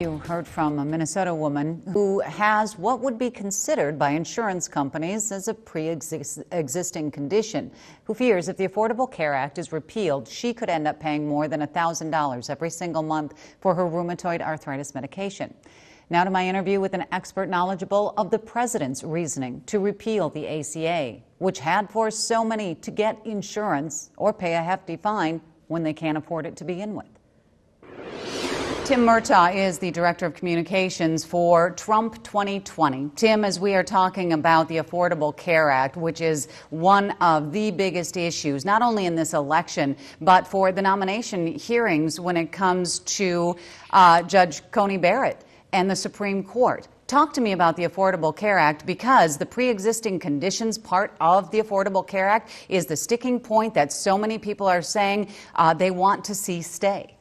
You heard from a Minnesota woman who has what would be considered by insurance companies as a pre-existing condition, who fears if the Affordable Care Act is repealed, she could end up paying more than $1,000 every single month for her rheumatoid arthritis medication. Now to my interview with an expert knowledgeable of the president's reasoning to repeal the ACA, which had forced so many to get insurance or pay a hefty fine when they can't afford it to begin with. Tim Murtaugh is the Director of Communications for Trump 2020. Tim, as we are talking about the Affordable Care Act, which is one of the biggest issues, not only in this election, but for the nomination hearings when it comes to Judge Coney Barrett and the Supreme Court. Talk to me about the Affordable Care Act, because the pre-existing conditions part of the Affordable Care Act is the sticking point that so many people are saying they want to see stay.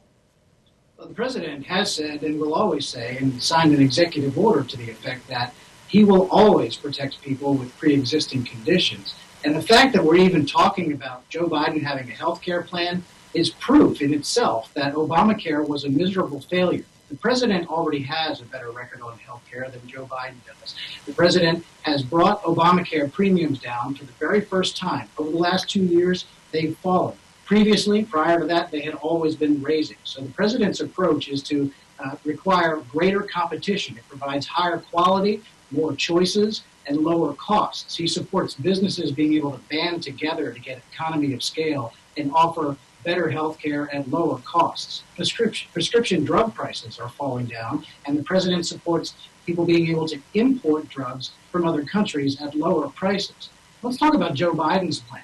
Well, the president has said and will always say and signed an executive order to the effect that he will always protect people with pre-existing conditions. And the fact that we're even talking about Joe Biden having a health care plan is proof in itself that Obamacare was a miserable failure. The president already has a better record on health care than Joe Biden does. The president has brought Obamacare premiums down for the very first time. Over the last 2 years, they've fallen. Previously, prior to that, they had always been raising. So the president's approach is to require greater competition. It provides higher quality, more choices, and lower costs. He supports businesses being able to band together to get economy of scale and offer better health care at lower costs. Prescription drug prices are falling down, and the president supports people being able to import drugs from other countries at lower prices. Let's talk about Joe Biden's plan.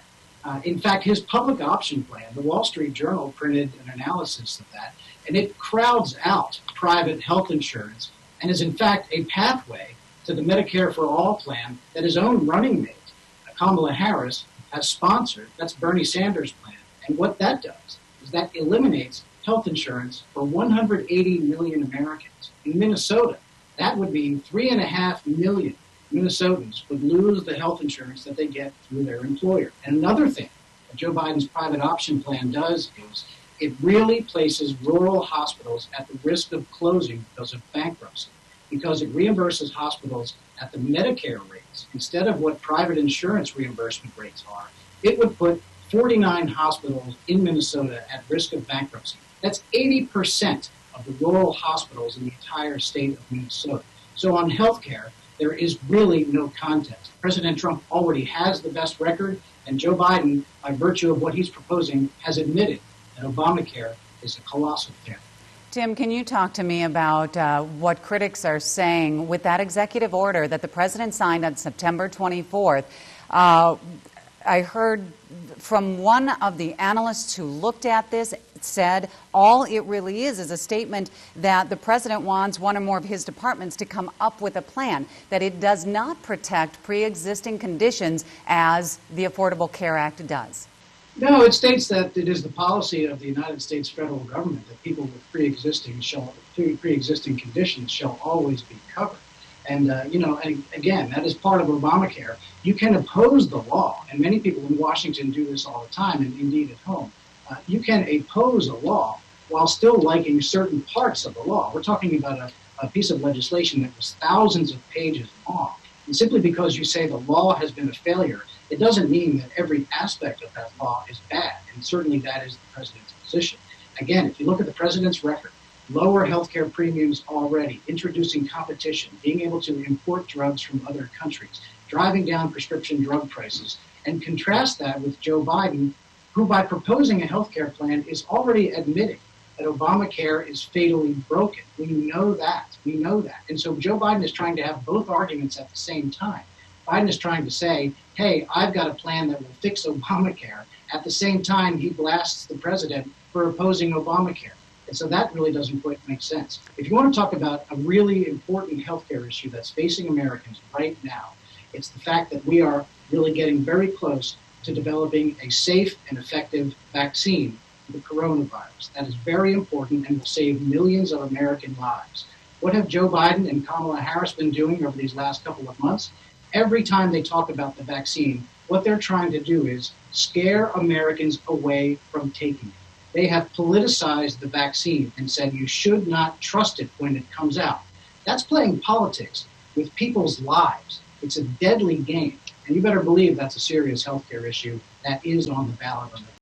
In fact, his public option plan, the Wall Street Journal printed an analysis of that, and it crowds out private health insurance and is in fact a pathway to the Medicare for All plan that his own running mate, Kamala Harris, has sponsored. That's Bernie Sanders' plan. And what that does is that eliminates health insurance for 180 million Americans. In Minnesota, that would mean 3.5 million Minnesotans would lose the health insurance that they get through their employer. And another thing that Joe Biden's private option plan does is it really places rural hospitals at the risk of closing because of bankruptcy, because it reimburses hospitals at the Medicare rates instead of what private insurance reimbursement rates are. It would put 49 hospitals in Minnesota at risk of bankruptcy. That's 80% of the rural hospitals in the entire state of Minnesota. So on health care, there is really no contest. President Trump already has the best record, and Joe Biden, by virtue of what he's proposing, has admitted that Obamacare is a colossal failure. Tim, can you talk to me about what critics are saying with that executive order that the president signed on September 24th? I heard from one of the analysts who looked at this said all it really is a statement that the president wants one or more of his departments to come up with a plan, that it does not protect pre-existing conditions as the Affordable Care Act does. No, it states that it is the policy of the United States federal government that people with pre-existing conditions shall always be covered. And, and again, that is part of Obamacare. You can oppose the law, and many people in Washington do this all the time, and indeed at home. You can oppose a law while still liking certain parts of the law. We're talking about a piece of legislation that was thousands of pages long. And simply because you say the law has been a failure, it doesn't mean that every aspect of that law is bad, and certainly that is the president's position. Again, if you look at the president's record, lower healthcare premiums already, introducing competition, being able to import drugs from other countries, driving down prescription drug prices, and contrast that with Joe Biden, who by proposing a healthcare plan is already admitting that Obamacare is fatally broken. We know that. We know that. And so Joe Biden is trying to have both arguments at the same time. Biden is trying to say, hey, I've got a plan that will fix Obamacare. At the same time, he blasts the president for opposing Obamacare. And so that really doesn't quite make sense. If you want to talk about a really important healthcare issue that's facing Americans right now, it's the fact that we are really getting very close to developing a safe and effective vaccine for the coronavirus. That is very important and will save millions of American lives. What have Joe Biden and Kamala Harris been doing over these last couple of months? Every time they talk about the vaccine, what they're trying to do is scare Americans away from taking it. They have politicized the vaccine and said you should not trust it when it comes out. That's playing politics with people's lives. It's a deadly game. And you better believe that's a serious healthcare issue that is on the ballot on the